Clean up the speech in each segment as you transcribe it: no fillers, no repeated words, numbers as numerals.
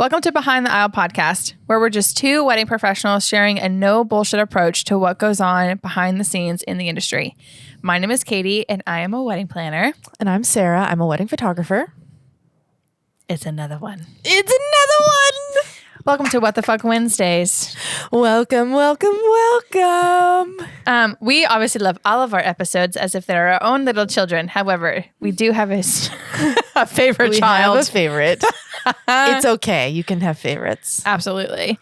Welcome to Behind the Aisle podcast, where we're just two wedding professionals sharing a no bullshit approach to what goes on behind the scenes in the industry. My name is Katie, and I am a wedding planner. And I'm Sarah. I'm a wedding photographer. It's another one. It's another one. Welcome to What the Fuck Wednesdays. Welcome, welcome, welcome. We obviously love all of our episodes as if they're our own little children. However, we do have a favorite child. We have a favorite. It's okay. You can have favorites. Absolutely.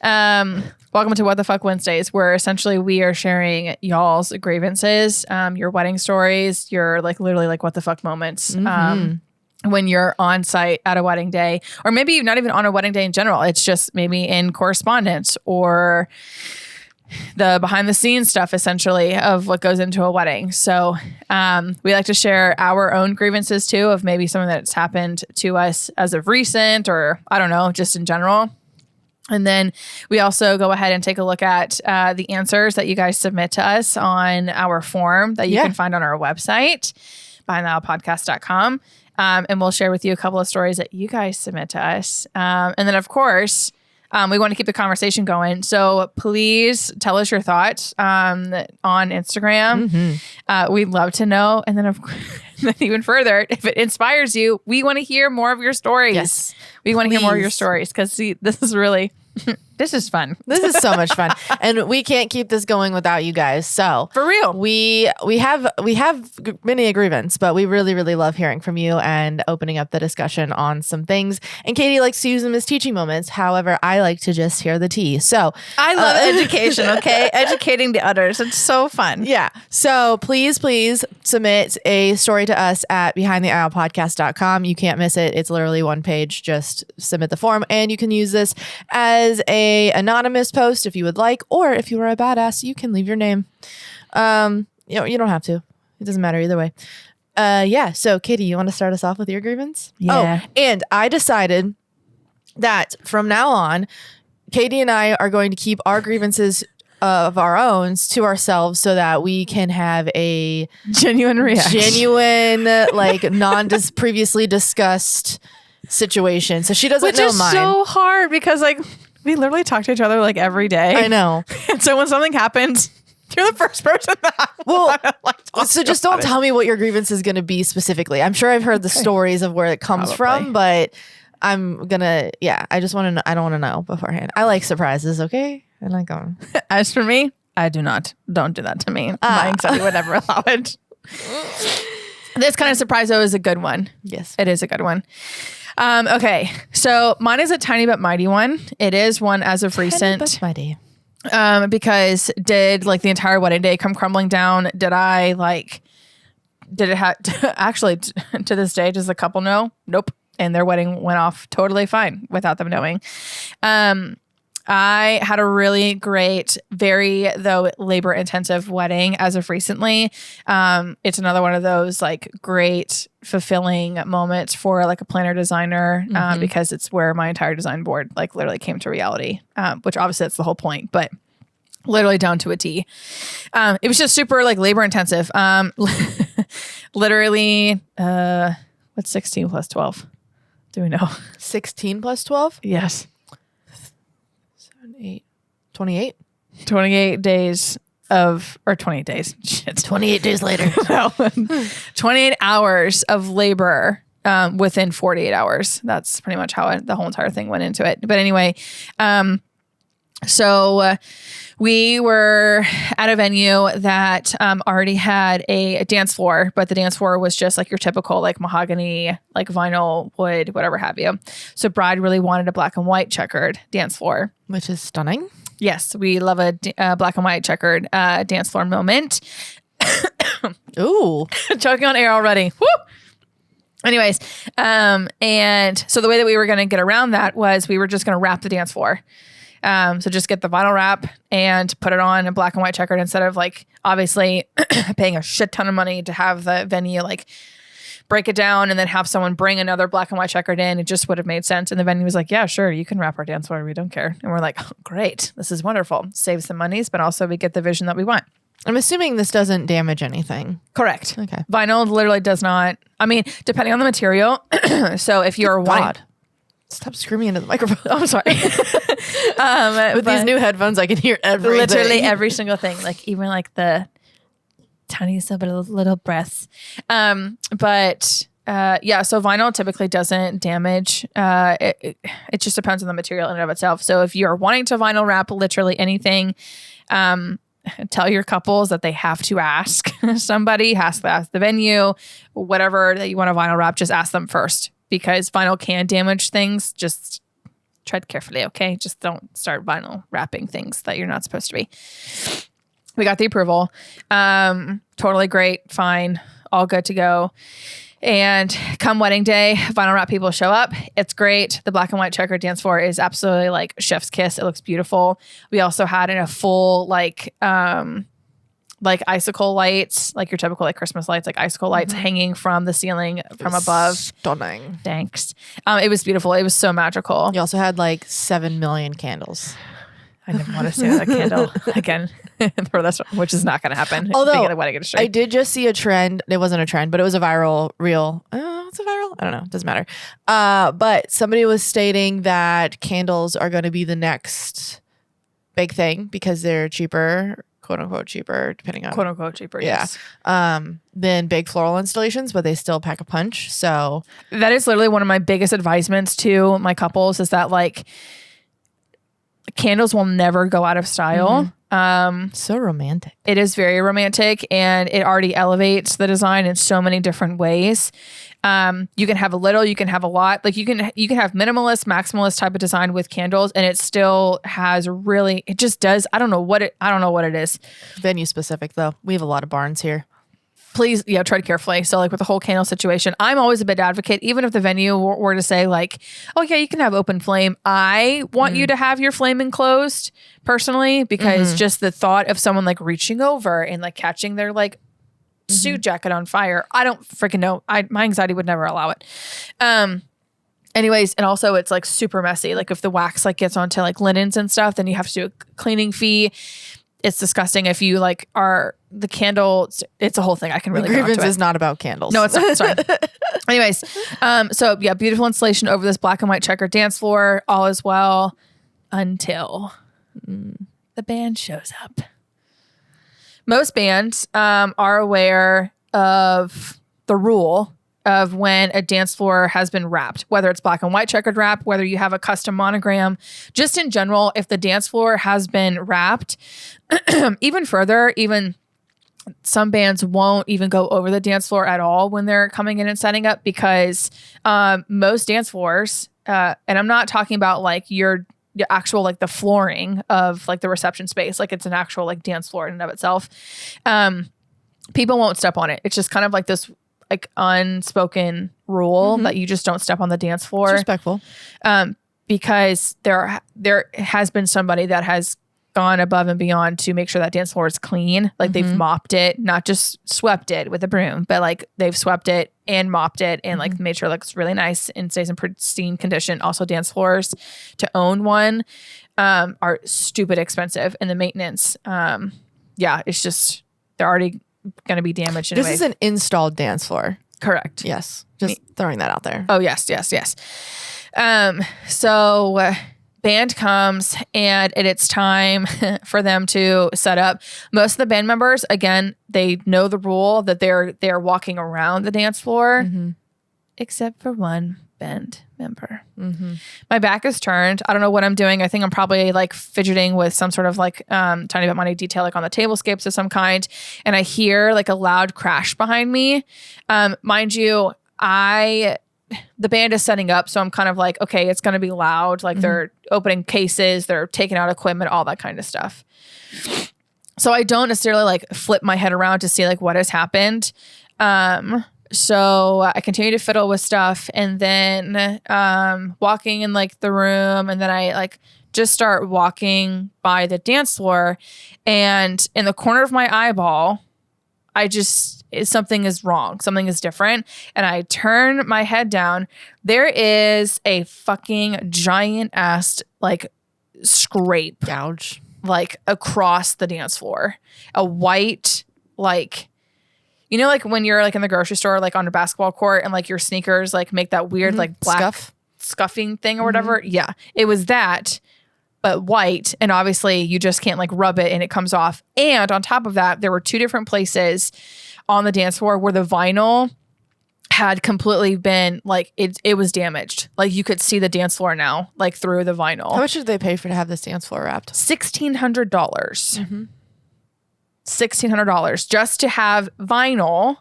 Welcome to What the Fuck Wednesdays, where essentially we are sharing y'all's grievances, your wedding stories, your literally what the fuck moments. When you're on site at a wedding day, or maybe not even on a wedding day in general. It's just maybe in correspondence or the behind the scenes stuff, essentially, of what goes into a wedding. So we like to share our own grievances too, of maybe something that's happened to us as of recent, or I don't know, just in general. And then we also go ahead and take a look at the answers that you guys submit to us on our form that you can find on our website, behindtheaislepodcast.com. And we'll share with you a couple of stories that you guys submit to us. And then, of course, we want to keep the conversation going. So please tell us your thoughts on Instagram. We'd love to know. And then, then even further, if it inspires you, we want to hear more of your stories. Yes, we want to hear more of your stories because, see, this is really... This is fun. This is so much fun. And we can't keep this going without you guys. So for real, we have many agreements, but we really, really love hearing from you and opening up the discussion on some things. And Katie likes to use them as teaching moments. However, I like to just hear the tea. So I love education. Okay. Educating the others. It's so fun. Yeah. So please submit a story to us at behindtheaislepodcast.com. You can't miss it. It's literally one page. Just submit the form, and you can use this as a anonymous post if you would like, or if you are a badass, you can leave your name. You don't have to. It doesn't matter either way. So Katie, you want to start us off with your grievance? Yeah. Oh, and I decided that from now on, Katie and I are going to keep our grievances of our own to ourselves so that we can have a genuine reaction, previously discussed situation. So she doesn't Which know is mine. so hard because we literally talk to each other every day. I know. And so when something happens, you're the first person that so just don't tell me what your grievance is going to be specifically. I'm sure I've heard the stories of where it comes from, but I'm gonna I just want to know. I don't want to know beforehand. I like surprises. Okay, I like them. As for me, I do not. Don't do that to me. My anxiety would never allow it. This kind of surprise though is a good one. Yes, it is a good one. Okay, so mine is a tiny but mighty one. It is one as of recent. But mighty. Because did the entire wedding day come crumbling down? Did it have actually to this day, does the couple know? Nope. And their wedding went off totally fine without them knowing. I had a really great, very though labor intensive wedding as of recently. It's another one of those great fulfilling moments for a planner designer because it's where my entire design board literally came to reality, which obviously that's the whole point, but literally down to a T. It was just super labor intensive. Literally, what's 16 plus 12? Do we know? 16 plus 12? Yes. 8, 28? 28 days or 28 days. Shit. 28 days later. No. 28 hours of labor within 48 hours. That's pretty much how the whole entire thing went into it. But anyway, so we were at a venue that already had a dance floor, but the dance floor was just your typical mahogany, vinyl, wood, whatever have you. So bride really wanted a black and white checkered dance floor. Which is stunning. Yes, we love a black and white checkered dance floor moment. Ooh. Choking on air already. Woo! Anyways, and so the way that we were going to get around that was we were just going to wrap the dance floor. So just get the vinyl wrap and put it on a black and white checkered instead of obviously paying a shit ton of money to have the venue break it down and then have someone bring another black and white checkered in. It just would have made sense. And the venue was yeah, sure, you can wrap our dance floor. We don't care. And we're oh, great. This is wonderful. Save some monies, but also we get the vision that we want. I'm assuming this doesn't damage anything. Correct. Okay. Vinyl literally does not. I mean, depending on the material. So if you're wanting, Stop screaming into the microphone. I'm sorry. With these new headphones, I can hear everything. Literally every single thing, like even like the tiniest little breaths. So vinyl typically doesn't damage. It just depends on the material in and of itself. So if you're wanting to vinyl wrap literally anything, tell your couples that they have to ask somebody, ask the venue, whatever that you want to vinyl wrap, just ask them first, because vinyl can damage things. Just tread carefully, okay? Just don't start vinyl wrapping things that you're not supposed to be. We got the approval. Totally great, fine, all good to go. And come wedding day, vinyl wrap people show up. It's great. The black and white checkered dance floor is absolutely like chef's kiss. It looks beautiful. We also had in a full like icicle lights, like your typical like Christmas lights, like icicle lights hanging from the ceiling from above. Stunning. Thanks. It was beautiful. It was so magical. You also had like 7 million candles. I didn't want to say that candle again for this one, which is not going to happen. Although the wedding industry. I did just see a trend. It wasn't a trend, but it was a viral reel. It's a viral? I don't know. It doesn't matter. But somebody was stating that candles are going to be the next big thing because they're cheaper, quote unquote cheaper, depending on quote unquote cheaper. Yeah. Yes. Than big floral installations, but they still pack a punch. So that is literally one of my biggest advisements to my couples is that like candles will never go out of style. So romantic. It is very romantic, and it already elevates the design in so many different ways. You can have a little, you can have a lot. Like you can have minimalist, maximalist type of design with candles, and it still has really. It just does. I don't know what it is. Venue specific though. We have a lot of barns here. Please, tread carefully. So like with the whole candle situation, I'm always a big advocate, even if the venue were to say like, oh yeah, you can have open flame. I want you to have your flame enclosed personally, because just the thought of someone like reaching over and like catching their like suit jacket on fire. I don't freaking know. My anxiety would never allow it. Anyways, and also it's like super messy. Like if the wax like gets onto like linens and stuff, then you have to do a cleaning fee. It's disgusting if you like are the candle. It's a whole thing. I can really grievance is not about candles. No, it's not. Sorry. Anyways, so yeah, beautiful installation over this black and white checkered dance floor. All is well until the band shows up. Most bands are aware of the rule of when a dance floor has been wrapped, whether it's black and white checkered wrap, whether you have a custom monogram, just in general, if the dance floor has been wrapped, even further, even some bands won't even go over the dance floor at all when they're coming in and setting up, because most dance floors, and I'm not talking about like your actual like the flooring of like the reception space, like it's an actual like dance floor in and of itself. People won't step on it. It's just kind of like this like unspoken rule that you just don't step on the dance floor. It's respectful. Because there has been somebody that has gone above and beyond to make sure that dance floor is clean. Like they've mopped it, not just swept it with a broom, but like they've swept it and mopped it and like made sure it looks really nice and stays in pristine condition. Also, dance floors, to own one, are stupid expensive, and the maintenance, it's just, they're already going to be damaged. This is an installed dance floor. Correct. Yes. Just throwing that out there. Oh, yes. So band comes and it's time for them to set up. Most of the band members, again, they know the rule that they're walking around the dance floor, except for one band member. My back is turned. I don't know what I'm doing. I think I'm probably like fidgeting with some sort of like tiny bit minute detail, like on the tablescapes of some kind. And I hear like a loud crash behind me. Mind you, the band is setting up, so I'm kind of like, okay, it's going to be loud. Like they're opening cases, they're taking out equipment, all that kind of stuff. So I don't necessarily like flip my head around to see like what has happened. So I continue to fiddle with stuff, and then walking in like the room, and then I like just start walking by the dance floor, and in the corner of my eyeball, something is wrong. Something is different. And I turn my head down. There is a fucking giant ass like scrape Gouge like across the dance floor. A white, like, you know, like when you're like in the grocery store, like on a basketball court, and like your sneakers like make that weird like black scuff. scuffing thing or whatever. Yeah, it was that, but white. And obviously you just can't like rub it and it comes off. And on top of that, there were 2 different places on the dance floor where the vinyl had completely been like, it was damaged. Like you could see the dance floor now, like through the vinyl. How much did they pay for to have this dance floor wrapped? $1,600. $1,600 just to have vinyl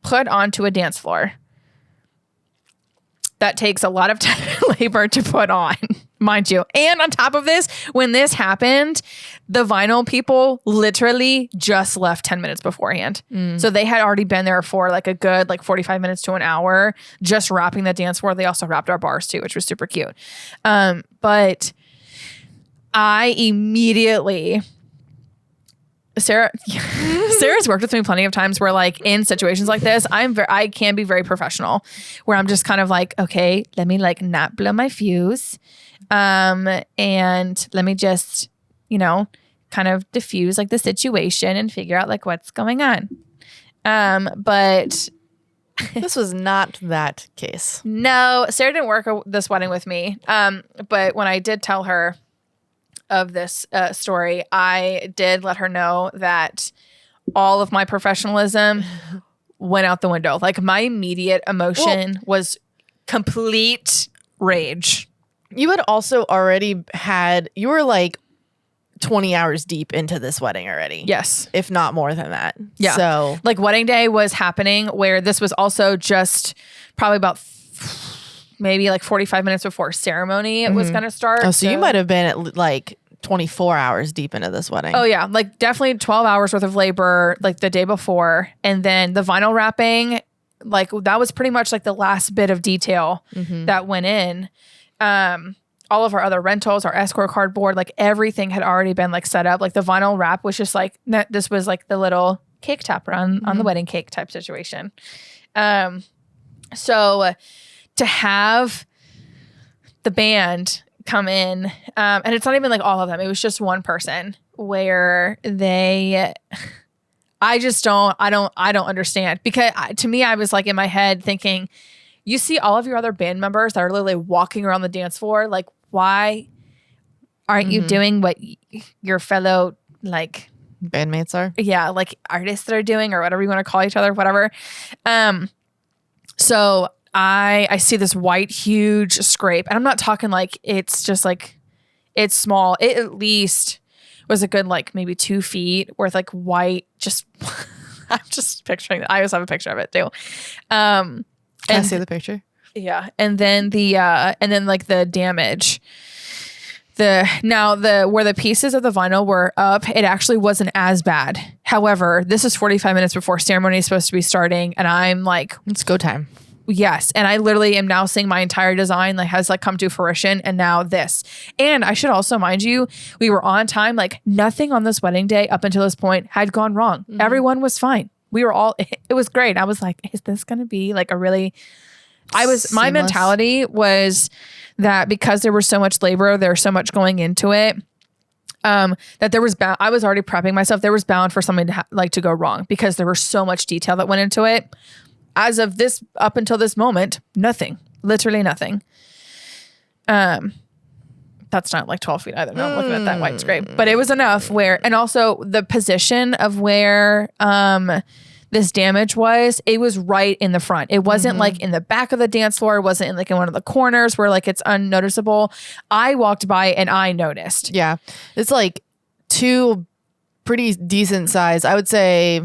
put onto a dance floor. That takes a lot of time and labor to put on, mind you. And on top of this, when this happened, the vinyl people literally just left 10 minutes beforehand. So they had already been there for like a good like 45 minutes to an hour, just wrapping the dance floor. They also wrapped our bars too, which was super cute. But I immediately... Sarah's worked with me plenty of times where like in situations like this, I can be very professional where I'm just kind of like, okay, let me like not blow my fuse. And let me just, kind of diffuse like the situation and figure out like what's going on. But this was not that case. No, Sarah didn't work this wedding with me. But when I did tell her of this story, I did let her know that all of my professionalism went out the window. Like my immediate emotion was complete rage. You had also already you were like 20 hours deep into this wedding already. Yes. If not more than that. Yeah. So like wedding day was happening where this was also just probably about maybe like 45 minutes before ceremony it was going to start. Oh, so you might have been at like 24 hours deep into this wedding. Oh yeah. Like definitely 12 hours worth of labor like the day before. And then the vinyl wrapping, like that was pretty much like the last bit of detail that went in. All of our other rentals, our escort cardboard, like everything had already been like set up. Like the vinyl wrap was just like, this was like the little cake topper on the wedding cake type situation. So to have the band come in, and it's not even like all of them, it was just one person where I don't understand, because to me, I was like in my head thinking, you see all of your other band members that are literally walking around the dance floor. Like, why aren't you doing what your fellow like bandmates are? Yeah. Like artists that are doing, or whatever you want to call each other, whatever. So I see this white, huge scrape, and I'm not talking like it's just like, it's small. It at least was a good, like maybe 2 feet worth, like white, just, I'm just picturing that. I always have a picture of it too. Can I see the picture? Yeah. And then like the damage, where the pieces of the vinyl were up, it actually wasn't as bad. However, this is 45 minutes before ceremony is supposed to be starting. And I'm like, it's go time. Yes. And I literally am now seeing my entire design like has like come to fruition, and now this. And I should also mind you, we were on time. Like nothing on this wedding day up until this point had gone wrong. Everyone was fine. We were all, it was great. I was like, is this going to be like a really, my mentality was that because there was so much labor, there was so much going into it, that there was I was already prepping myself. There was bound for something to to go wrong, because there was so much detail that went into it. As of this, up until this moment, nothing, literally nothing. That's not like 12 feet either. No, I'm looking at that white scrape, but it was enough where, and also the position of where, this damage was, it was right in the front. It wasn't like in the back of the dance floor. It wasn't in one of the corners where like it's unnoticeable. I walked by and I noticed. Yeah. It's like 2 pretty decent size, I would say,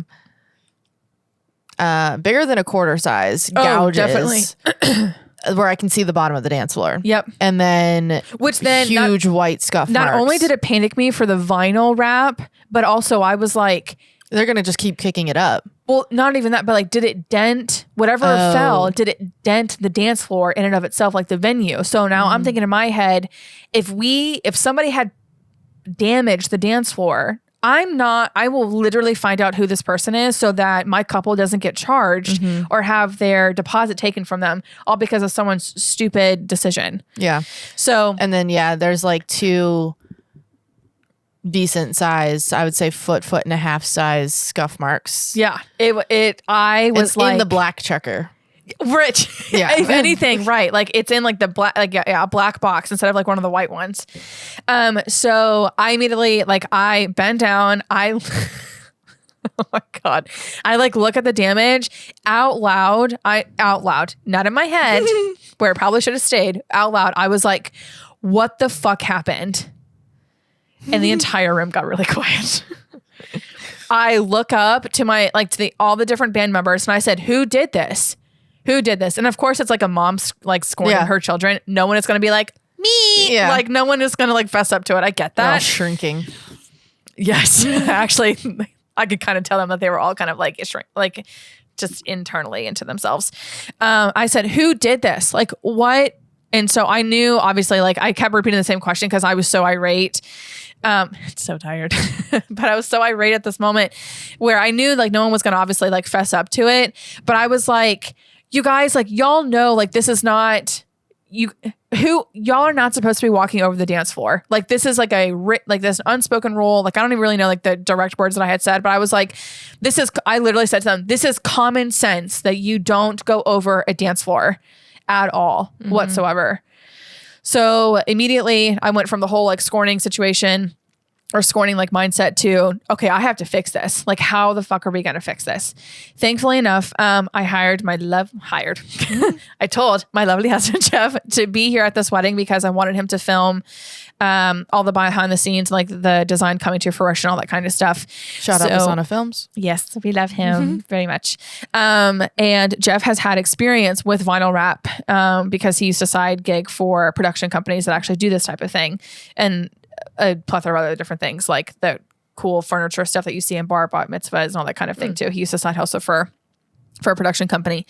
bigger than a quarter size gouges. Definitely. Where I can see the bottom of the dance floor. Yep. And then huge white scuff marks. Not only did it panic me for the vinyl wrap, but also I was like, they're going to just keep kicking it up. Well, not even that, but like, did it dent whatever fell? Did it dent the dance floor in and of itself, like the venue? So now I'm thinking in my head, if somebody had damaged the dance floor, I will literally find out who this person is so that my couple doesn't get charged or have their deposit taken from them, all because of someone's stupid decision. Yeah. So, and then, there's like 2 decent size, I would say foot and a half size scuff marks. Yeah. I was like in the black checker. Rich. Yeah. If anything, right. Like it's in like the black, like a black box instead of like one of the white ones. So I immediately like I bend down. Oh my God. I like look at the damage out loud. Not in my head where it probably should have stayed. Out loud. I was like, what the fuck happened? And the entire room got really quiet. I look up to all the different band members and I said, who did this? Who did this? And of course it's like a mom like scorning her children. No one is going to be like, me. Yeah. Like no one is going to like fess up to it. I get that. They're all shrinking. Yes. Actually, I could kind of tell them that they were all kind of like just internally into themselves. I said, who did this? Like what? And so I knew obviously like I kept repeating the same question because I was so irate. So tired, but I was so irate at this moment where I knew like no one was going to obviously like fess up to it. But I was like, you guys, like y'all know, like this is not y'all are not supposed to be walking over the dance floor. Like this is like this unspoken rule. Like I don't even really know like the direct words that I had said, but I was like, I literally said to them, this is common sense that you don't go over a dance floor at all whatsoever. So immediately I went from the whole like scorning situation or scorning like mindset to, okay, I have to fix this. Like how the fuck are we going to fix this? Thankfully enough, I told my lovely husband, Jeff, to be here at this wedding because I wanted him to film all the behind the scenes, like the design coming to fruition, all that kind of stuff. Shout out Masana Films. Yes, we love him very much. And Jeff has had experience with vinyl wrap because he used to side gig for production companies that actually do this type of thing. And a plethora of other different things like the cool furniture stuff that you see in bat mitzvahs and all that kind of thing too. He used to side hustle for a production company.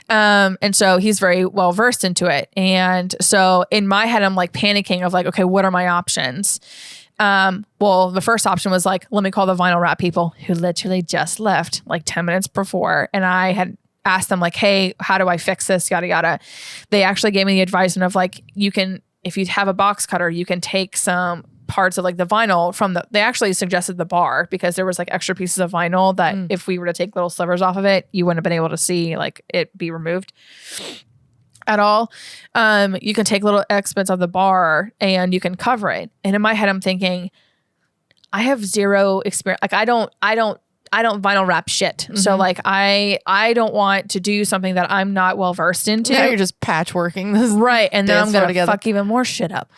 And so he's very well versed into it. And so in my head, I'm like panicking of like, okay, what are my options? Well, the first option was like, let me call the vinyl wrap people who literally just left like 10 minutes before. And I had asked them like, hey, how do I fix this? Yada, yada. They actually gave me the advisement of like, if you have a box cutter, you can take some parts of like the vinyl they actually suggested the bar because there was like extra pieces of vinyl that if we were to take little slivers off of it, you wouldn't have been able to see like it be removed at all. You can take little expense of the bar and you can cover it. And in my head, I'm thinking, I have zero experience. Like I don't vinyl wrap shit. So like I don't want to do something that I'm not well versed into. Now you're just patchworking this. Right. And then I'm going to fuck even more shit up.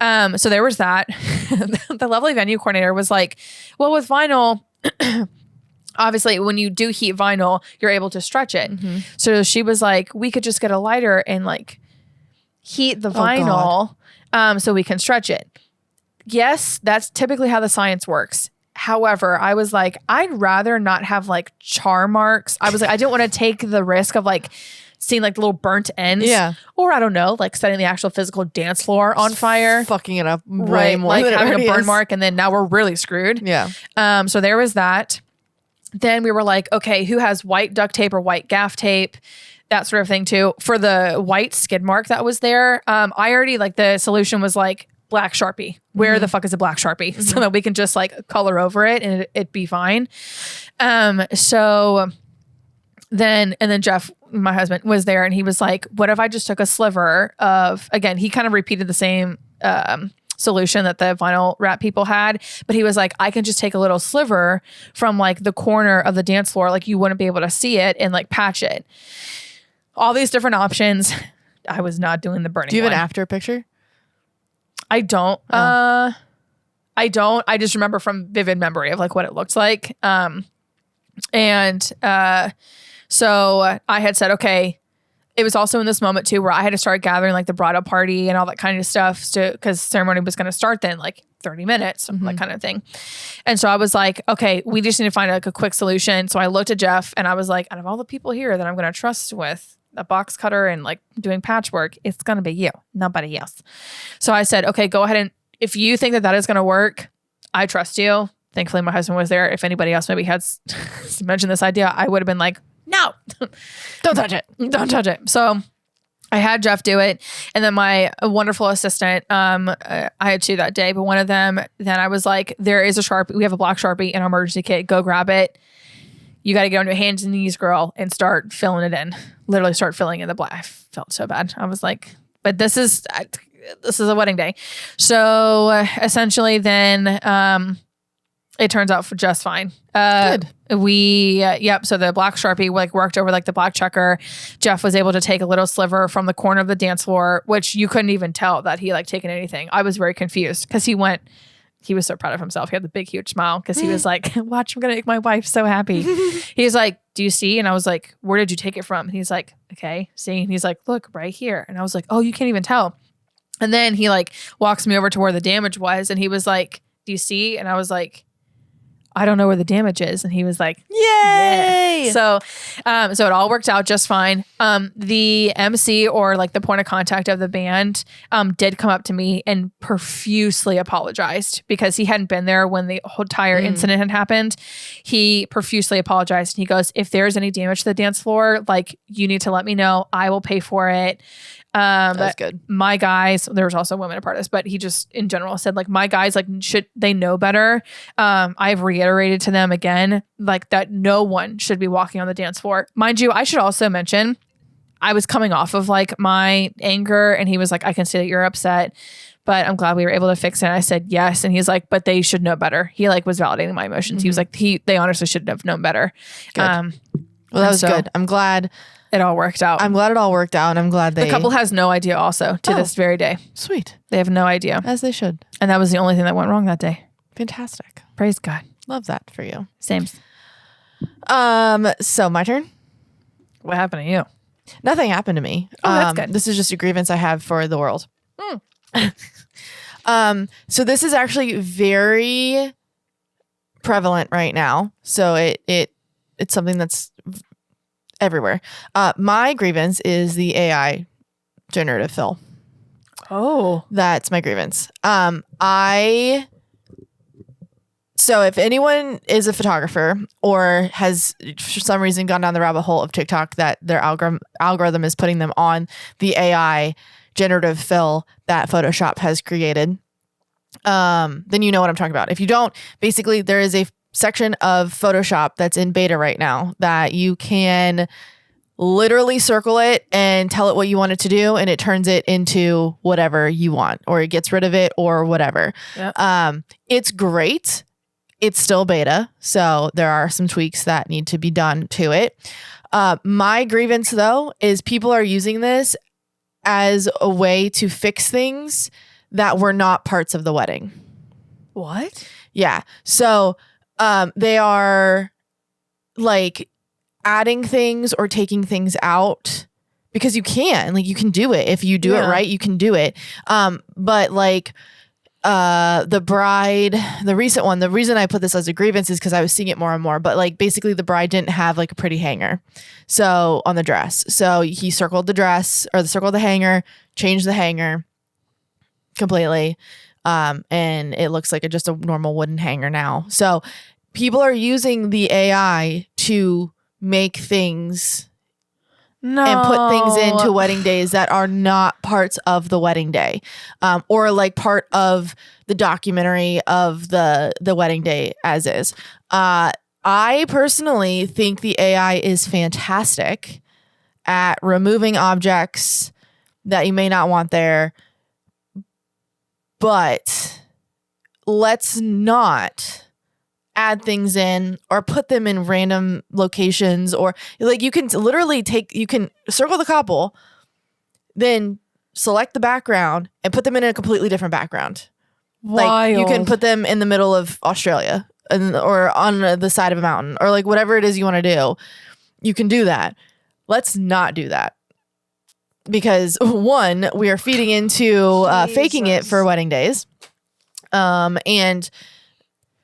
So there was that. The lovely venue coordinator was like, well, with vinyl, obviously when you do heat vinyl, you're able to stretch it. So she was like, we could just get a lighter and like heat the vinyl so we can stretch it. Yes, that's typically how the science works. However, I was like, I'd rather not have like char marks. I was like, I didn't want to take the risk of like seeing like the little burnt ends. Yeah. Or I don't know, like setting the actual physical dance floor on fire. Fucking it up way more like than having a burn mark and then now we're really screwed. Yeah. So there was that. Then we were like, okay, who has white duct tape or white gaff tape? That sort of thing too. For the white skid mark that was there, I already like the solution was like black Sharpie. Where the fuck is a black Sharpie? So that we can just like color over it and it'd be fine. So then Jeff, my husband, was there and he was like, what if I just took a sliver of, again, he kind of repeated the same solution that the vinyl wrap people had, but he was like, I can just take a little sliver from like the corner of the dance floor, like you wouldn't be able to see it, and like patch it. All these different options. I was not doing the burning. Do you have an after picture? I don't. I don't. I just remember from vivid memory of like what it looked like. So I had said, okay, it was also in this moment too, where I had to start gathering like the bridal party and all that kind of stuff because ceremony was going to start then like 30 minutes, like kind of thing. And so I was like, okay, we just need to find like a quick solution. So I looked at Jeff and I was like, out of all the people here that I'm going to trust with a box cutter and like doing patchwork, it's going to be you, nobody else. So I said, okay, go ahead. And if you think that is going to work, I trust you. Thankfully, my husband was there. If anybody else maybe had mentioned this idea, I would have been like, no, don't touch it. Don't touch it. So I had Jeff do it. And then my wonderful assistant, I had two that day, but one of them, then I was like, there is a Sharpie. We have a black Sharpie in our emergency kit. Go grab it. you got to get on your hands and knees, girl, and start filling it in. Literally start filling in the black. I felt so bad. I was like, but this is a wedding day. So essentially then it turns out just fine. Good. So the black Sharpie worked over the black checker. Jeff was able to take a little sliver from the corner of the dance floor, which you couldn't even tell that he taken anything. I was very confused because he was so proud of himself. He had the big, huge smile because he was like, watch, I'm going to make my wife so happy. He's like, do you see? And I was like, where did you take it from? And he's like, okay, see? And he's like, look, right here. And I was like, oh, you can't even tell. And then he walks me over to where the damage was. And he was like, do you see? And I was like, I don't know where the damage is. And he was like, yay. Yeah. So it all worked out just fine. The MC or the point of contact of the band did come up to me and profusely apologized because he hadn't been there when the whole entire incident had happened. He profusely apologized and he goes, if there's any damage to the dance floor, you need to let me know. I will pay for it. That's good. My guys, there was also women a part of this, but he just in general said my guys should they know better. I've reiterated to them again that no one should be walking on the dance floor. Mind you, I should also mention I was coming off of my anger and he was like, I can see that you're upset, but I'm glad we were able to fix it. And I said yes, and he's like, but they should know better. He was validating my emotions. He was like, they honestly should have known better. Good. Well, that was good. I'm glad it all worked out. I'm glad it all worked out, and I'm glad the couple has no idea also to this very day. Sweet. They have no idea. As they should. And that was the only thing that went wrong that day. Fantastic. Praise God. Love that for you. Same. So my turn. What happened to you? Nothing happened to me. Oh, that's good. This is just a grievance I have for the world. So this is actually very prevalent right now. So it's something that's everywhere. My grievance is the AI generative fill. Oh, that's my grievance. So if anyone is a photographer or has for some reason gone down the rabbit hole of TikTok that their algorithm is putting them on the AI generative fill that Photoshop has created, then you know what I'm talking about. If you don't, basically there is a section of Photoshop that's in beta right now that you can literally circle it and tell it what you want it to do, and it turns it into whatever you want, or it gets rid of it or whatever. Yep. It's great. It's still beta, so there are some tweaks that need to be done to it. My grievance, though, is people are using this as a way to fix things that were not parts of the wedding. What? Yeah. So they are adding things or taking things out because you can. You can do it. If you do it right, you can do it. But the bride, the recent one, the reason I put this as a grievance is because I was seeing it more and more, but basically the bride didn't have a pretty hanger. So on the dress, so he circled the dress or circled the hanger, changed the hanger completely. And it looks like just a normal wooden hanger now. So people are using the AI to make things and put things into wedding days that are not parts of the wedding day, or part of the documentary of the wedding day as is. I personally think the AI is fantastic at removing objects that you may not want there, but let's not add things in or put them in random locations, or you can literally you can circle the couple, then select the background and put them in a completely different background. Wild. You can put them in the middle of Australia or on the side of a mountain or whatever it is you want to do. You can do that. Let's not do that. Because one, we are feeding into faking it for wedding days. And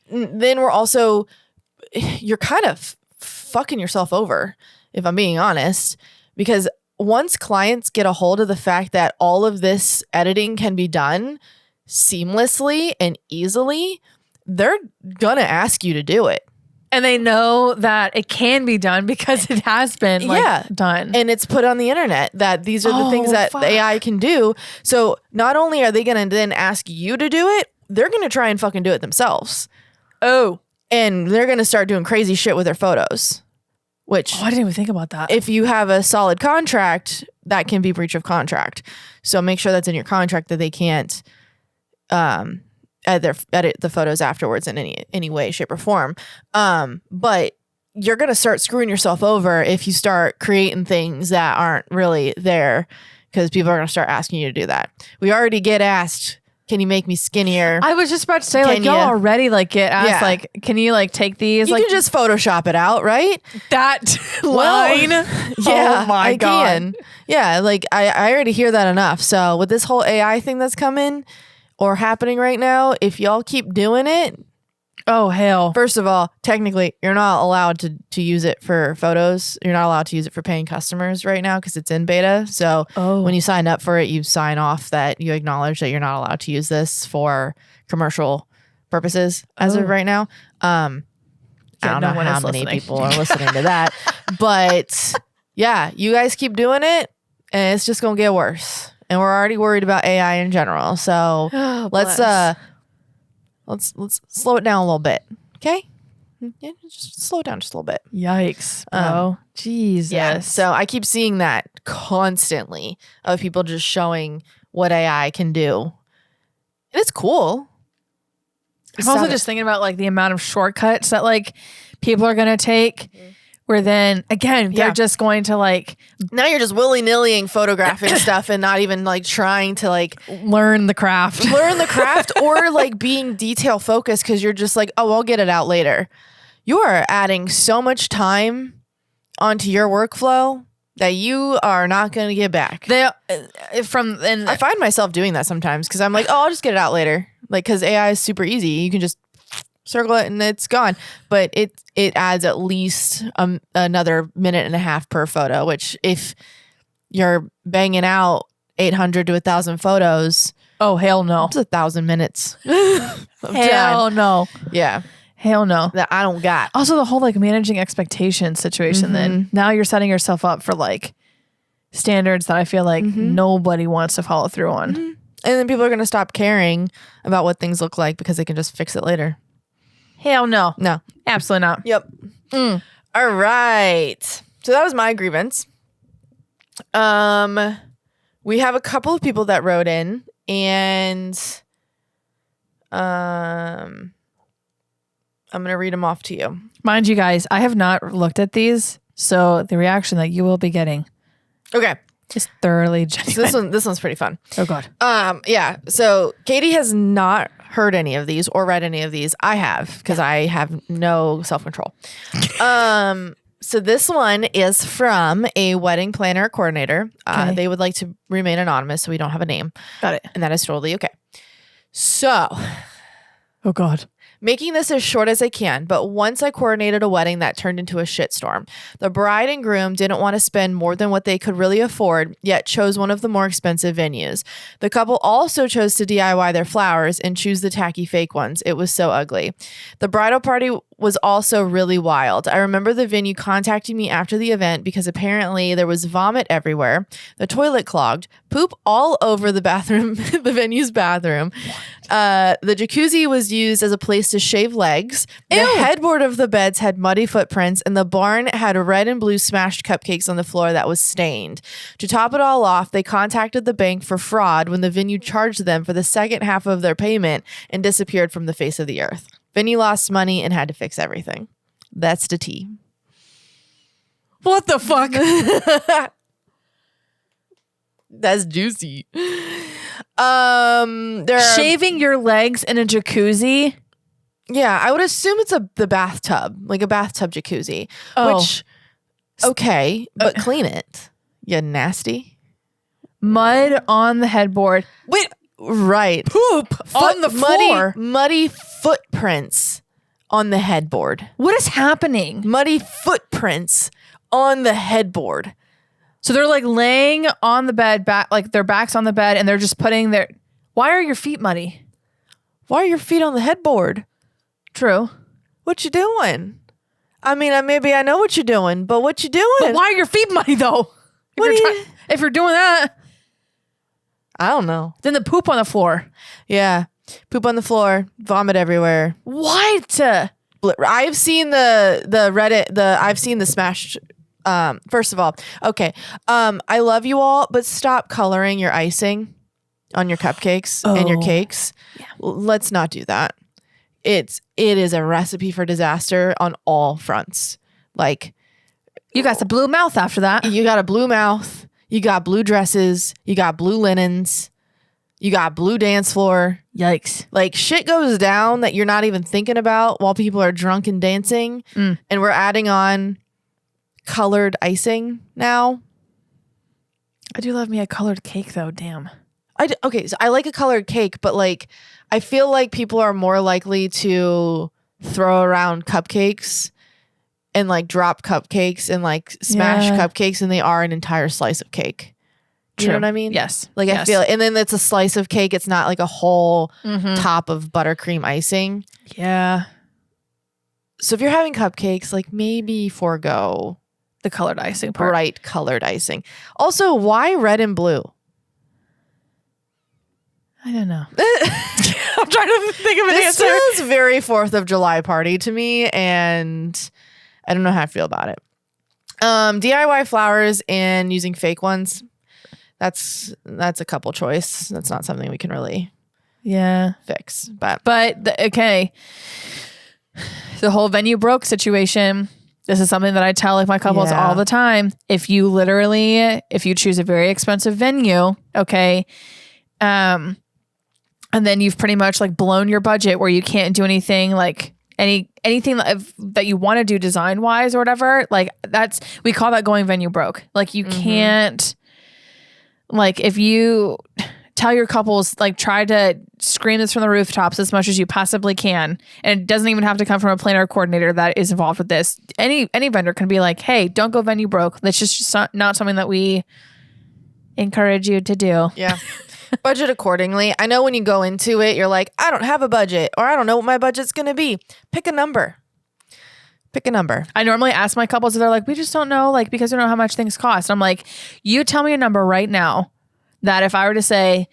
then you're kind of fucking yourself over, if I'm being honest, because once clients get a hold of the fact that all of this editing can be done seamlessly and easily, they're gonna ask you to do it. And they know that it can be done because it has been done. And it's put on the internet that these are the things that the AI can do. So not only are they going to then ask you to do it, they're going to try and fucking do it themselves. Oh. And they're going to start doing crazy shit with their photos. which I didn't even think about that. if you have a solid contract, that can be breach of contract. So make sure that's in your contract that they can't edit the photos afterwards in any way, shape, or form. But you're going to start screwing yourself over if you start creating things that aren't really there, because people are going to start asking you to do that. We already get asked, can you make me skinnier? I was just about to say, like, y'all already like get asked, like, can you like take these? You like, can just Photoshop it out, right? That line. Yeah, oh my God. Can. Yeah, like I already hear that enough. So with this whole AI thing that's coming or happening right now, if y'all keep doing it, oh hell. First of all, technically, you're not allowed to use it for photos. You're not allowed to use it for paying customers right now because it's in beta. So when you sign up for it, you sign off that you acknowledge that you're not allowed to use this for commercial purposes as of right now. I don't know how many people are listening to that. But yeah, you guys keep doing it and it's just going to get worse. And we're already worried about AI in general. So let's slow it down a little bit. Okay? Yeah, just slow it down just a little bit. Yikes, bro. Jesus. Yeah. So I keep seeing that constantly of people just showing what AI can do. And it's cool. I'm also just thinking about like the amount of shortcuts that like people are going to take. Where then again, they're just going to like, now you're just willy-nillying photographing stuff and not even like trying to like learn the craft or like being detail focused, because you're just like, oh, I'll get it out later. You are adding so much time onto your workflow that you are not going to get back. I find myself doing that sometimes because I'm like, oh, I'll just get it out later. Like, because AI is super easy. You can just circle it and it's gone. But it adds at least another minute and a half per photo, which if you're banging out 800 to 1,000 photos, oh hell no, it's 1,000 minutes. Hell no. Yeah. Hell no. That I don't got. Also the whole like managing expectations situation, then now you're setting yourself up for like standards that I feel like nobody wants to follow through on. And then people are going to stop caring about what things look like because they can just fix it later. Hell no. No. Absolutely not. Yep. All right. So that was my grievance. We have a couple of people that wrote in, and I'm going to read them off to you. Mind you guys, I have not looked at these, so the reaction that you will be getting is thoroughly genuine. So this one's pretty fun. Oh God. Yeah. So Katie has not heard any of these or read any of these. I have, because I have no self-control. So this one is from a wedding planner coordinator. They would like to remain anonymous, so we don't have a name. Got it. And that is totally okay. So, oh God. Making this as short as I can, but once I coordinated a wedding that turned into a shitstorm. The bride and groom didn't want to spend more than what they could really afford, yet chose one of the more expensive venues. The couple also chose to DIY their flowers and choose the tacky fake ones. It was so ugly. The bridal party was also really wild. I remember the venue contacting me after the event because apparently there was vomit everywhere, the toilet clogged, poop all over the bathroom, the venue's bathroom. The jacuzzi was used as a place to shave legs. The headboard of the beds had muddy footprints, and the barn had red and blue smashed cupcakes on the floor that was stained. To top it all off, they contacted the bank for fraud when the venue charged them for the second half of their payment and disappeared from the face of the earth. Venue lost money and had to fix everything. That's the tea. What the fuck? That's juicy. Shaving your legs in a jacuzzi? Yeah, I would assume it's the bathtub, like a bathtub jacuzzi. Oh. Which, okay, but clean it. You nasty. Mud on the headboard. Wait, right. Poop on the floor. Muddy footprints on the headboard. What is happening? Muddy footprints on the headboard. So they're like laying on the bed, like their backs on the bed, and they're just putting their... Why are your feet muddy? Why are your feet on the headboard? True. What you doing? I mean, maybe I know what you're doing, but what you doing? But why are your feet muddy though? If you're doing that... I don't know. Then the poop on the floor. Yeah. Poop on the floor. Vomit everywhere. What? I've seen the Reddit, I've seen the smashed. First of all, okay. I love you all, but stop coloring your icing on your cupcakes and your cakes. Yeah. Let's not do that. It is a recipe for disaster on all fronts. Like, you got the blue mouth after that. you got a blue mouth, you got blue dresses, you got blue linens, you got blue dance floor. Yikes. Like, shit goes down that you're not even thinking about while people are drunk and dancing. And we're adding on colored icing now. I do love me a colored cake though. Damn. Okay, so I like a colored cake, but like, I feel like people are more likely to throw around cupcakes and like drop cupcakes and like smash cupcakes than they are an entire slice of cake. You know what I mean? Yes. Like, yes. I feel, and then it's a slice of cake. It's not like a whole top of buttercream icing. Yeah. So if you're having cupcakes, like, maybe forego The colored icing part. bright colored icing. Also, why red and blue? I don't know. I'm trying to think of an This answer. feels very 4th of July party to me, and I don't know how I feel about it. DIY flowers and using fake ones. That's a couple choice. That's not something we can really fix. But okay. The whole venue broke situation. This is something that I tell like my couples all the time. If you choose a very expensive venue, okay, and then you've pretty much like blown your budget where you can't do anything like anything that you want to do design wise or whatever, like we call that going venue broke. Like you can't, like, if you tell your couples, like, try to scream this from the rooftops as much as you possibly can, and it doesn't even have to come from a planner coordinator that is involved with this. Any vendor can be like, hey, don't go venue broke. That's just not something that we encourage you to do. yeah. Budget accordingly. I know when you go into it, you're like, I don't have a budget, or I don't know what my budget's going to be. Pick a number. I normally ask my couples if they're like, we just don't know, like, because we don't know how much things cost. I'm like, you tell me a number right now that if I were to say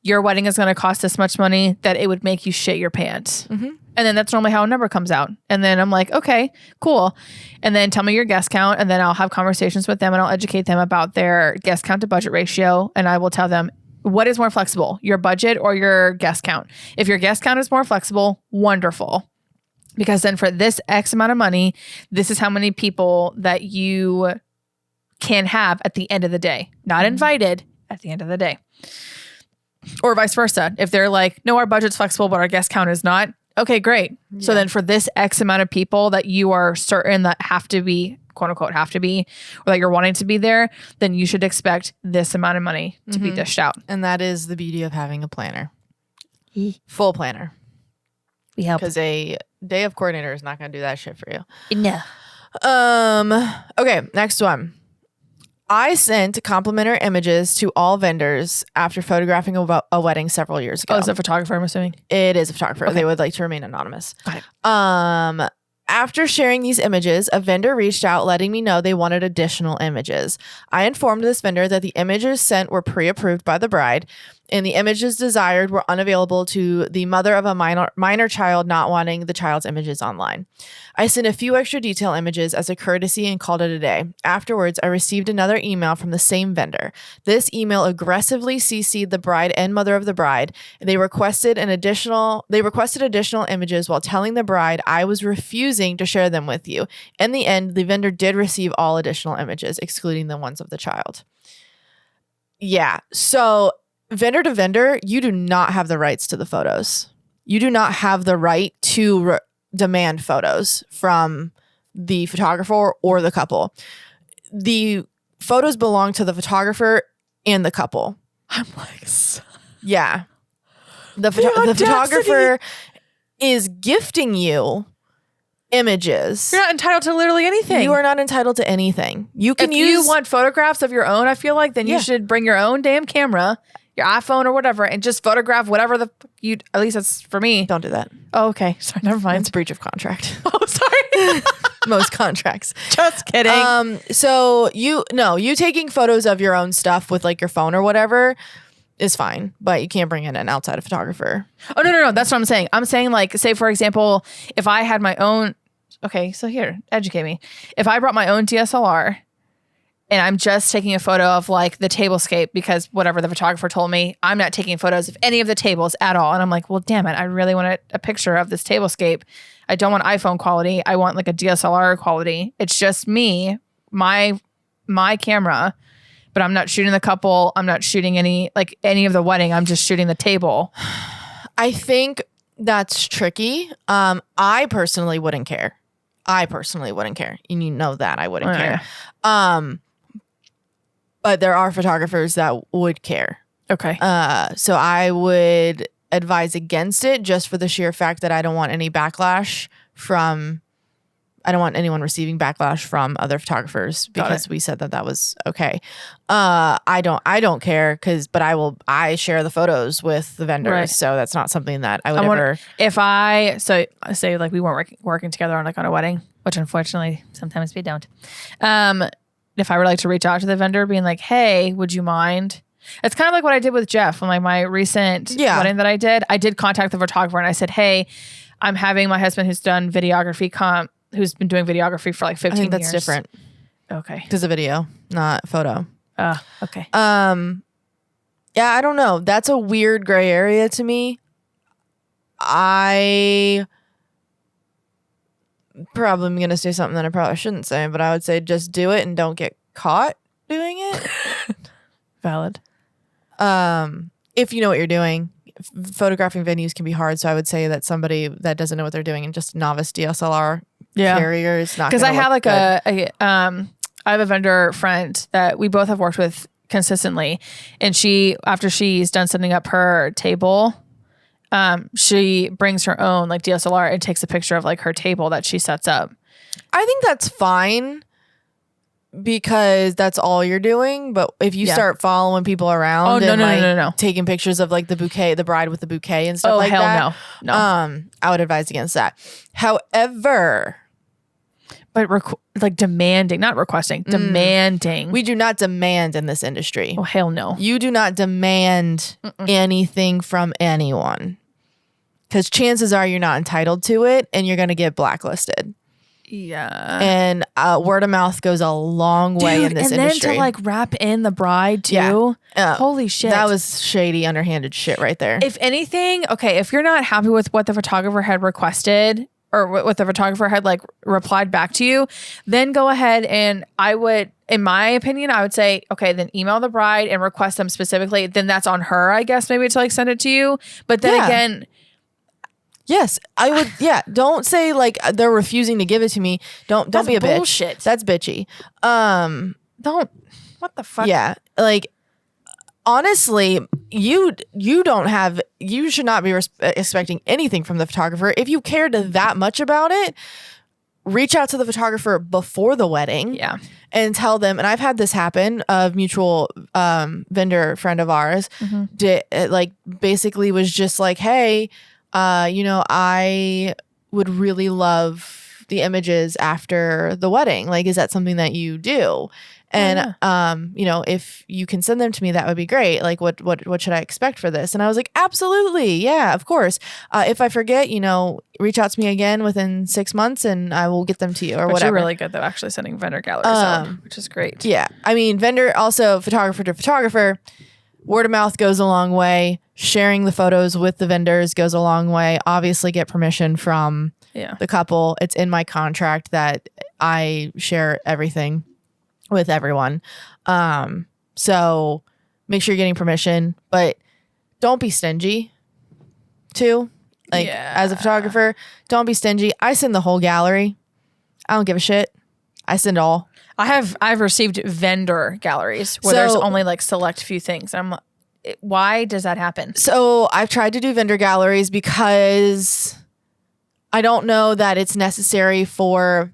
your wedding is going to cost this much money, that it would make you shit your pants. And then that's normally how a number comes out. And then I'm like, okay, cool. And then tell me your guest count. And then I'll have conversations with them and I'll educate them about their guest count to budget ratio. And I will tell them, what is more flexible, your budget or your guest count? If your guest count is more flexible, wonderful. Because then for this X amount of money, this is how many people that you can have at the end of the day. Not invited, at the end of the day. Or vice versa. If they're like, no, our budget's flexible, but our guest count is not. Okay, great. Yeah. So then for this X amount of people that you are certain that have to be, quote unquote, have to be, or that you're wanting to be there, then you should expect this amount of money to be dished out. And that is the beauty of having a planner. Full planner. We help. Because a day of coordinator is not going to do that shit for you. No. Okay, next one. I sent complimentary images to all vendors after photographing a wedding several years ago. Oh, it's a photographer, I'm assuming? It is a photographer. Okay. They would like to remain anonymous. Got it. After sharing these images, a vendor reached out letting me know they wanted additional images. I informed this vendor that the images sent were pre-approved by the bride, and the images desired were unavailable to the mother of a minor child not wanting the child's images online. I sent a few extra detail images as a courtesy and called it a day. Afterwards, I received another email from the same vendor. This email aggressively CC'd the bride and mother of the bride. They requested additional images while telling the bride I was refusing to share them with you. In the end, the vendor did receive all additional images, excluding the ones of the child. Yeah, so vendor to vendor, you do not have the rights to the photos. You do not have the right to demand photos from the photographer or the couple. The photos belong to the photographer and the couple. I'm like, yeah. The photographer is gifting you images. You're not entitled to literally anything. You are not entitled to anything. You can if you want photographs of your own, I feel like then you should bring your own damn camera, your iPhone or whatever, and just photograph whatever you, at least that's for me. Don't do that. Oh, okay. Sorry, never mind. It's breach of contract. Oh, sorry. Most contracts. Just kidding. So you taking photos of your own stuff with like your phone or whatever, is fine, but you can't bring in an outside photographer. Oh, no. That's what I'm saying. I'm saying, like, say, for example, if I had my own, okay, so here, educate me. If I brought my own DSLR and I'm just taking a photo of like the tablescape because whatever the photographer told me, I'm not taking photos of any of the tables at all. And I'm like, well, damn it, I really want a picture of this tablescape. I don't want iPhone quality. I want like a DSLR quality. It's just me, my camera. But I'm not shooting the couple. I'm not shooting any of the wedding. I'm just shooting the table. I think that's tricky. I personally wouldn't care. And you know that I wouldn't care. But there are photographers that would care. Okay. So I would advise against it just for the sheer fact that I don't want any backlash I don't want anyone receiving backlash from other photographers because we said that was okay. I don't care but I share the photos with the vendors. Right. So that's not something that I would ever. So say like we weren't working together on a wedding, which unfortunately sometimes we don't. If I were like to reach out to the vendor being like, hey, would you mind? It's kind of like what I did with Jeff on like my recent wedding that I did. I did contact the photographer and I said, hey, I'm having my husband who's done videography who's been doing videography for like 15 years. I think that's different. Okay. Because of video, not photo. Okay. Yeah, I don't know. That's a weird gray area to me. I probably am going to say something that I probably shouldn't say, but I would say just do it and don't get caught doing it. Valid. If you know what you're doing. Photographing venues can be hard, so I would say that somebody that doesn't know what they're doing and just novice DSLR carrier is not. Because I have I have a vendor friend that we both have worked with consistently, and after she's done setting up her table, she brings her own like DSLR and takes a picture of like her table that she sets up. I think that's fine. Because that's all you're doing, but if you start following people around and taking pictures of like the bouquet, the bride with the bouquet and stuff like that, no. I would advise against that. However, but like demanding, not requesting, demanding. We do not demand in this industry. Oh hell no! You do not demand anything from anyone, because chances are you're not entitled to it, and you're going to get blacklisted. Yeah. And word of mouth goes a long way in this industry. And then to like wrap in the bride too. Yeah. Holy shit. That was shady, underhanded shit right there. If anything, okay, if you're not happy with what the photographer had requested or what the photographer had like replied back to you, then go ahead and I would, in my opinion, I would say, okay, then email the bride and request them specifically. Then that's on her, I guess, maybe to like send it to you. But then again... Yes, I would. Yeah, don't say like they're refusing to give it to me. Don't be a bullshit. Bitch. That's bitchy. Don't. What the fuck? Yeah, like honestly, you should not be expecting anything from the photographer. If you cared that much about it, reach out to the photographer before the wedding. Yeah. And tell them, and I've had this happen, a mutual vendor friend of ours basically was just like, hey, I would really love the images after the wedding. Like, is that something that you do? And, if you can send them to me, that would be great. Like, what should I expect for this? And I was like, absolutely. Yeah, of course. If I forget, reach out to me again within 6 months and I will get them to you or whatever. You're really good though, actually sending vendor galleries out, which is great. Yeah. I mean, vendor, also photographer to photographer, word of mouth goes a long way. Sharing the photos with the vendors goes a long way. Obviously get permission from the couple. It's in my contract that I share everything with everyone. So make sure you're getting permission, but don't be stingy too. Like as a photographer, don't be stingy. I send the whole gallery. I don't give a shit. I send all. I've received vendor galleries where there's only like select few things. Why does that happen? So I've tried to do vendor galleries because I don't know that it's necessary for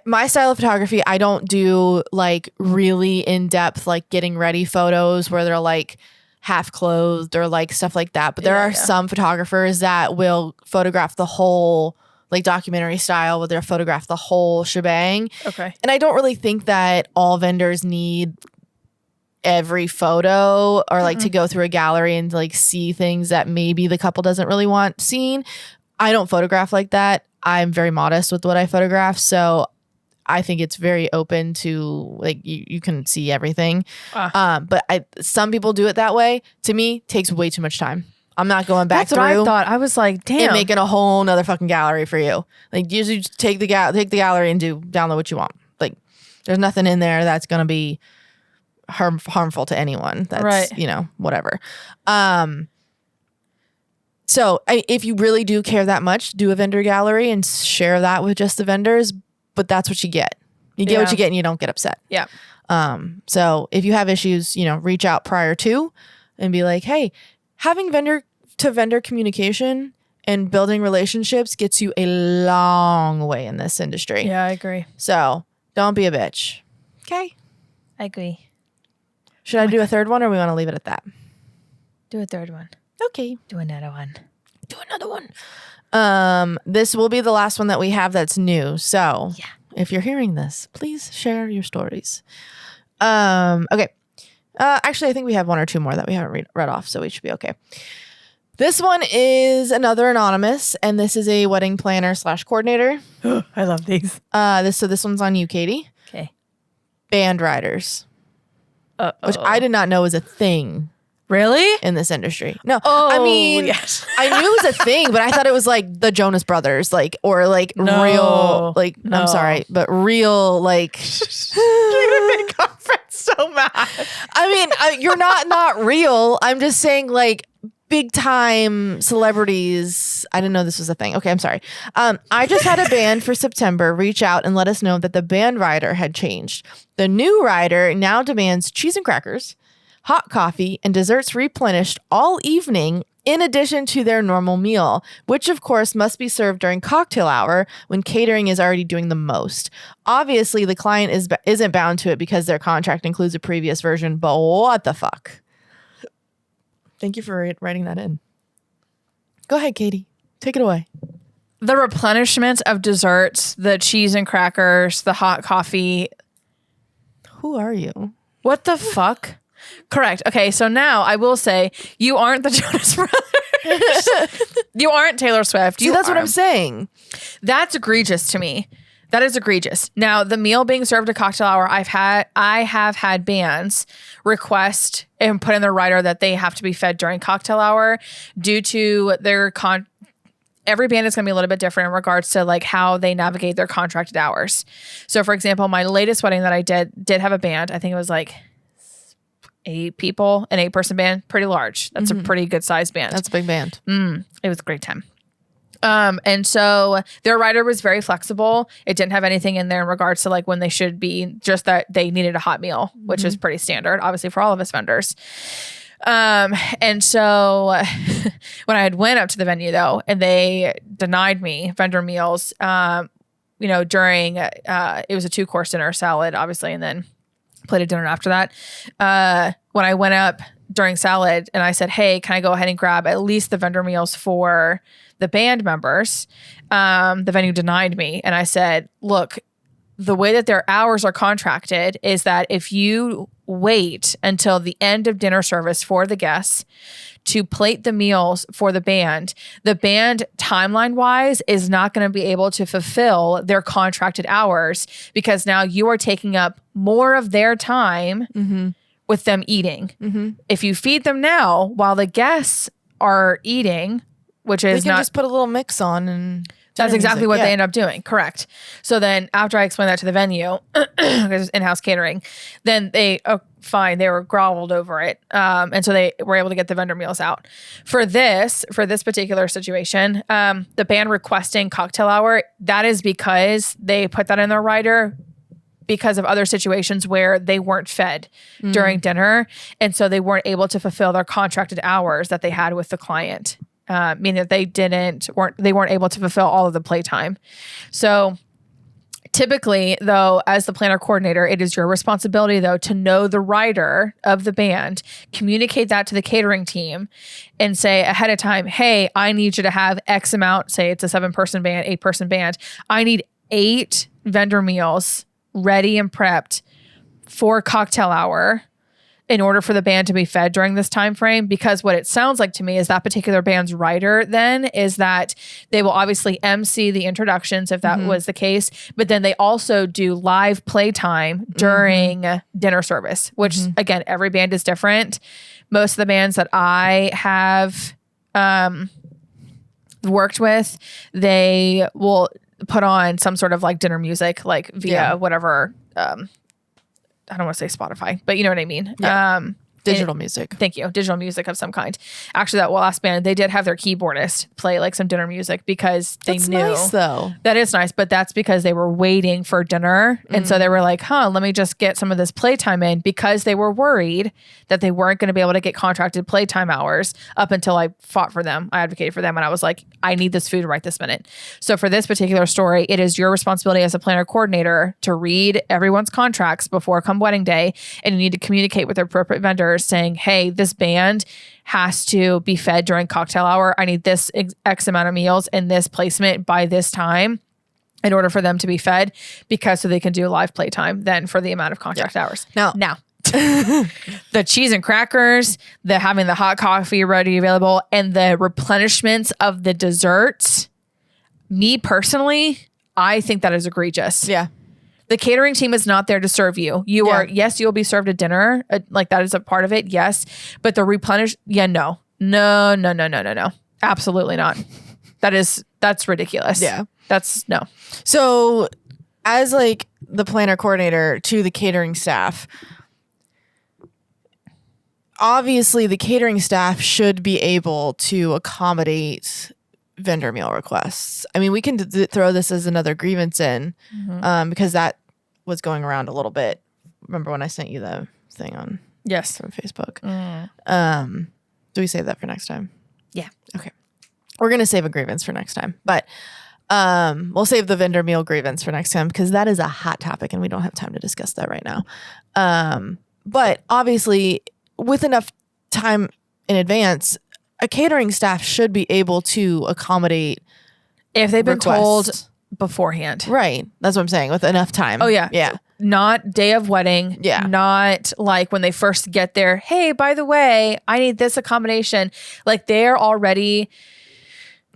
my style of photography. I don't do like really in-depth, like getting ready photos where they're like half clothed or like stuff like that. But there are some photographers that will photograph the whole, like documentary style, where they'll photograph the whole shebang. Okay. And I don't really think that all vendors need every photo or like to go through a gallery and like see things that maybe the couple doesn't really want seen. I don't photograph like that. I'm very modest with what I photograph. So I think it's very open to like you can see everything. But some people do it that way. To me, takes way too much time. I'm not going back through. That's what I thought. I was like, damn. And making a whole nother fucking gallery for you. Like usually just take the gallery and download what you want. Like there's nothing in there that's going to be harmful to anyone. That's, right. Whatever. So if you really do care that much, do a vendor gallery and share that with just the vendors. But that's what you get. You get what you get and you don't get upset. Yeah. So if you have issues, reach out prior to and be like, hey, having vendor to vendor communication and building relationships gets you a long way in this industry. Yeah, I agree. So don't be a bitch. Okay. I agree. Should I do a third one or we want to leave it at that? Do a third one. Okay. Do another one. Do another one. This will be the last one that we have that's new. So if you're hearing this, please share your stories. Okay. Actually, I think we have one or two more that we haven't read off, so we should be okay. This one is another anonymous, and this is a wedding planner / coordinator. I love these. This one's on you, Katie. Okay. Band riders. Which I did not know was a thing. Really? In this industry. No. Oh, I mean, yes. I knew it was a thing, but I thought it was like the Jonas Brothers, like, or like real, like, no. I'm sorry, but real, like. You're going to make our friends so mad. I mean, you're not real. I'm just saying like big time celebrities. I didn't know this was a thing. Okay, I'm sorry. I just had a band for September reach out and let us know that the band rider had changed. The new rider now demands cheese and crackers, hot coffee, and desserts replenished all evening in addition to their normal meal, which of course must be served during cocktail hour when catering is already doing the most. Obviously, the client isn't bound to it because their contract includes a previous version, but what the fuck? Thank you for writing that in. Go ahead, Katie. Take it away. The replenishment of desserts, the cheese and crackers, the hot coffee. Who are you? What the fuck? Correct. Okay, so now I will say you aren't the Jonas Brothers. You aren't Taylor Swift. See, that's what I'm saying. That's egregious to me. That is egregious. Now, the meal being served at cocktail hour, I have had bands request and put in their rider that they have to be fed during cocktail hour due to their every band is going to be a little bit different in regards to like how they navigate their contracted hours. So, for example, my latest wedding that I did have a band. I think it was like 8 people, an 8-person band, pretty large. That's a pretty good sized band. That's a big band. It was a great time. And so their rider was very flexible. It didn't have anything in there in regards to like when they should be, just that they needed a hot meal, which is pretty standard, obviously, for all of us vendors. And so when I had went up to the venue though, and they denied me vendor meals, during, it was a 2-course dinner, salad, obviously, and then plate of dinner after that. When I went up during salad and I said, hey, can I go ahead and grab at least the vendor meals for the band members? The venue denied me. And I said, look, the way that their hours are contracted is that if you wait until the end of dinner service for the guests to plate the meals for the band timeline wise is not going to be able to fulfill their contracted hours because now you are taking up more of their time with them eating. If you feed them now while the guests are eating, which is they can just put a little mix on and that's exactly what they end up doing. Correct. So then after I explained that to the venue, because it's in-house catering, then they were groveled over it. And so they were able to get the vendor meals out. For this particular situation, the band requesting cocktail hour, that is because they put that in their rider because of other situations where they weren't fed during dinner. And so they weren't able to fulfill their contracted hours that they had with the client. Meaning that they weren't able to fulfill all of the playtime. So typically, though, as the planner coordinator, it is your responsibility, though, to know the rider of the band, communicate that to the catering team, and say ahead of time, hey, I need you to have X amount, say it's a 7-person band, 8-person band. I need 8 vendor meals ready and prepped for cocktail hour in order for the band to be fed during this time frame, because what it sounds like to me is that particular band's writer then is that they will obviously MC the introductions if that was the case, but then they also do live playtime during dinner service, which again, every band is different. Most of the bands that I have worked with, they will put on some sort of like dinner music, like via whatever, I don't want to say Spotify, but you know what I mean? Yeah. Digital music. Thank you. Digital music of some kind. Actually, that last band, they did have their keyboardist play like some dinner music because they knew. That's nice, though. That is nice, but that's because they were waiting for dinner. And so they were like, let me just get some of this playtime in, because they were worried that they weren't going to be able to get contracted playtime hours up until I fought for them. I advocated for them. And I was like, I need this food right this minute. So for this particular story, it is your responsibility as a planner coordinator to read everyone's contracts before come wedding day. And you need to communicate with the appropriate vendors saying, hey, this band has to be fed during cocktail hour. I need this X amount of meals in this placement by this time in order for them to be fed, because so they can do live playtime then for the amount of contract hours. Now, the cheese and crackers, the having the hot coffee ready available, and the replenishments of the desserts, me personally, I think that is egregious. Yeah. The catering team is not there to serve you. You are, yes, you'll be served a dinner. Like that is a part of it. Yes. But the replenish, no. Absolutely not. That's ridiculous. Yeah. That's no. So as like the planner coordinator to the catering staff, obviously the catering staff should be able to accommodate vendor meal requests. I mean, we can throw this as another grievance in because that was going around a little bit. Remember when I sent you the thing on from Facebook? Do we save that for next time? Yeah. Okay. We're going to save a grievance for next time, but we'll save the vendor meal grievance for next time because that is a hot topic and we don't have time to discuss that right now. But obviously with enough time in advance, a catering staff should be able to accommodate if they've been requests. told beforehand. Right. That's what I'm saying. With enough time. Oh, yeah. Yeah. Not day of wedding. Yeah. Not like when they first get there. Hey, by the way, I need this accommodation. Like they're already,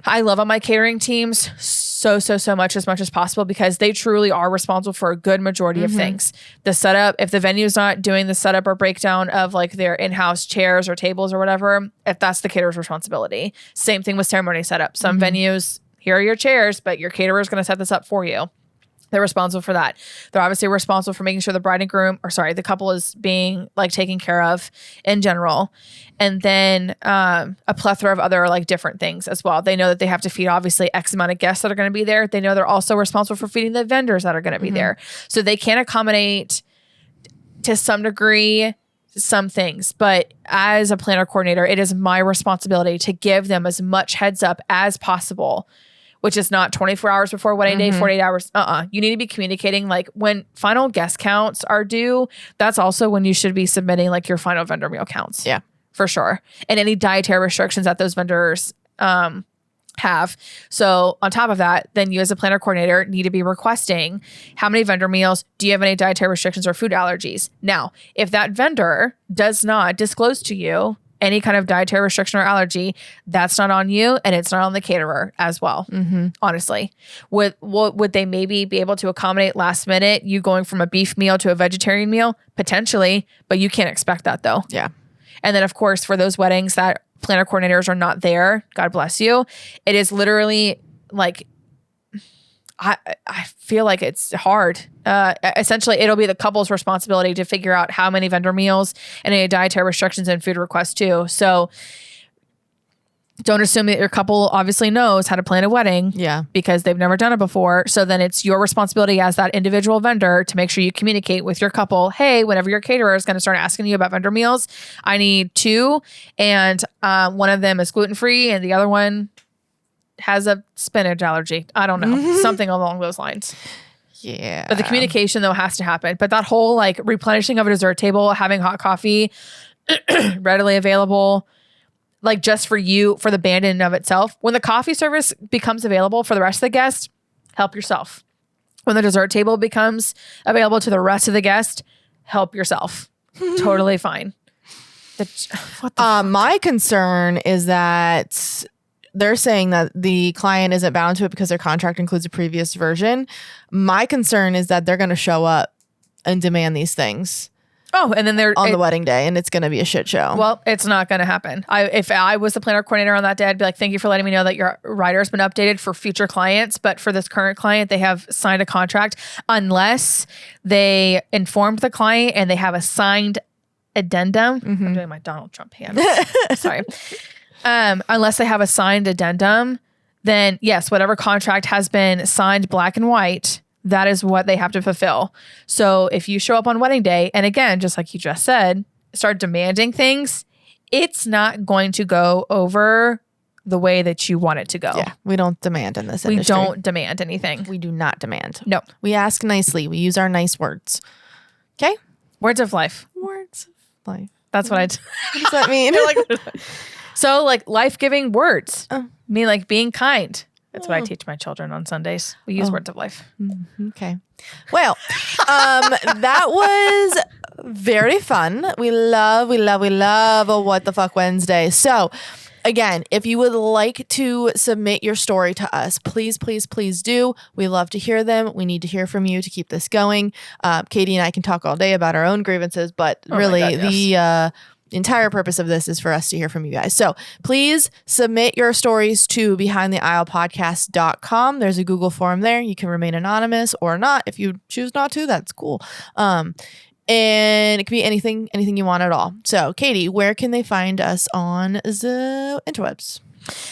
I love on my catering teams so much as possible because they truly are responsible for a good majority of things. The setup, if the venue's not doing the setup or breakdown of like their in-house chairs or tables or whatever, if that's the caterer's responsibility. Same thing with ceremony setup. Some venues, here are your chairs, but your caterer is going to set this up for you. They're responsible for that. They're obviously responsible for making sure the bride and groom, the couple is being like taken care of in general. And then a plethora of other like different things as well. They know that they have to feed obviously X amount of guests that are going to be there. They know they're also responsible for feeding the vendors that are going to be there. So they can accommodate to some degree some things. But as a planner coordinator, it is my responsibility to give them as much heads up as possible, which is not 24 hours before wedding day, 48 hours. You need to be communicating like when final guest counts are due. That's also when you should be submitting like your final vendor meal counts. Yeah, for sure. And any dietary restrictions that those vendors have. So on top of that, then you as a planner coordinator need to be requesting how many vendor meals, do you have any dietary restrictions or food allergies? Now, if that vendor does not disclose to you any kind of dietary restriction or allergy, that's not on you and it's not on the caterer as well. Honestly, would they maybe be able to accommodate last minute you going from a beef meal to a vegetarian meal? Potentially, but you can't expect that though. Yeah. And then of course, for those weddings that planner coordinators are not there, God bless you. It is literally like, I feel like it's hard. Essentially, it'll be the couple's responsibility to figure out how many vendor meals and any dietary restrictions and food requests too. So don't assume that your couple obviously knows how to plan a wedding because they've never done it before. So then it's your responsibility as that individual vendor to make sure you communicate with your couple. Hey, whenever your caterer is going to start asking you about vendor meals, I need 2 and one of them is gluten-free and the other one has a spinach allergy. I don't know. Something along those lines. Yeah. But the communication though has to happen. But that whole like replenishing of a dessert table, having hot coffee readily available, like just for you, for the band in and of itself. When the coffee service becomes available for the rest of the guests, help yourself. When the dessert table becomes available to the rest of the guests, help yourself. Totally fine. What the My concern is that they're saying that the client isn't bound to it because their contract includes a previous version. My concern is that they're going to show up and demand these things. Oh, and then they're on the wedding day, and it's going to be a shit show. Well, it's not going to happen. If I was the planner coordinator on that day, I'd be like, thank you for letting me know that your rider's been updated for future clients. But for this current client, they have signed a contract unless they informed the client and they have a signed addendum. I'm doing my Donald Trump hand. Sorry. Unless they have a signed addendum, then yes, whatever contract has been signed black and white, that is what they have to fulfill. So if you show up on wedding day, and again, just like you just said, start demanding things, it's not going to go over the way that you want it to go. Yeah, we don't demand in this We industry. don't demand anything. We do not demand. No. We ask nicely. We use our nice words. Okay? Words of life. Words of life. That's what What does that mean? So like life-giving words. Oh. Mean like being kind. That's what I teach my children on Sundays. We use words of life. Okay. Well, that was very fun. We love a What the Fuck Wednesday. So again, if you would like to submit your story to us, please do. We love to hear them. We need to hear from you to keep this going. Katie and I can talk all day about our own grievances, but really the entire purpose of this is for us to hear from you guys. So please submit your stories to behindtheaislepodcast.com. There's a Google form there. You can remain anonymous or not. If you choose not to, that's cool. And it can be anything you want at all. So Katie, where can they find us on the interwebs?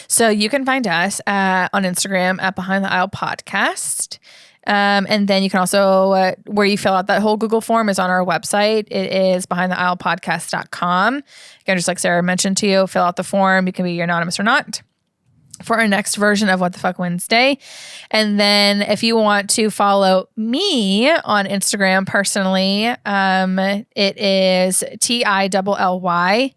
So you can find us on Instagram at Behind the Aisle Podcast. And then you can also, where you fill out that whole Google form is on our website. It is behindtheaislepodcast.com. Again, just like Sarah mentioned to you, fill out the form. You can be anonymous or not for our next version of What the Fuck Wednesday. And then if you want to follow me on Instagram personally, it is TILLYAND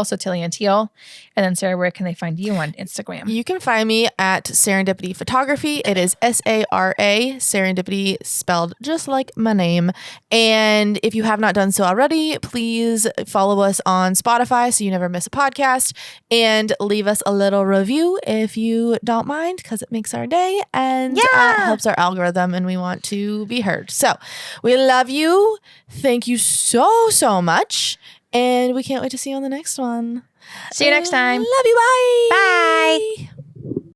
so Tilly and Teal. And then Sarah, where can they find you on Instagram? You can find me at Serendipity Photography. It is SARA, Serendipity spelled just like my name. And if you have not done so already, please follow us on Spotify so you never miss a podcast, and leave us a little review if you don't mind, because it makes our day and helps our algorithm, and we want to be heard. So we love you. Thank you so much. And we can't wait to see you on the next one. See you next time. Love you. Bye. Bye.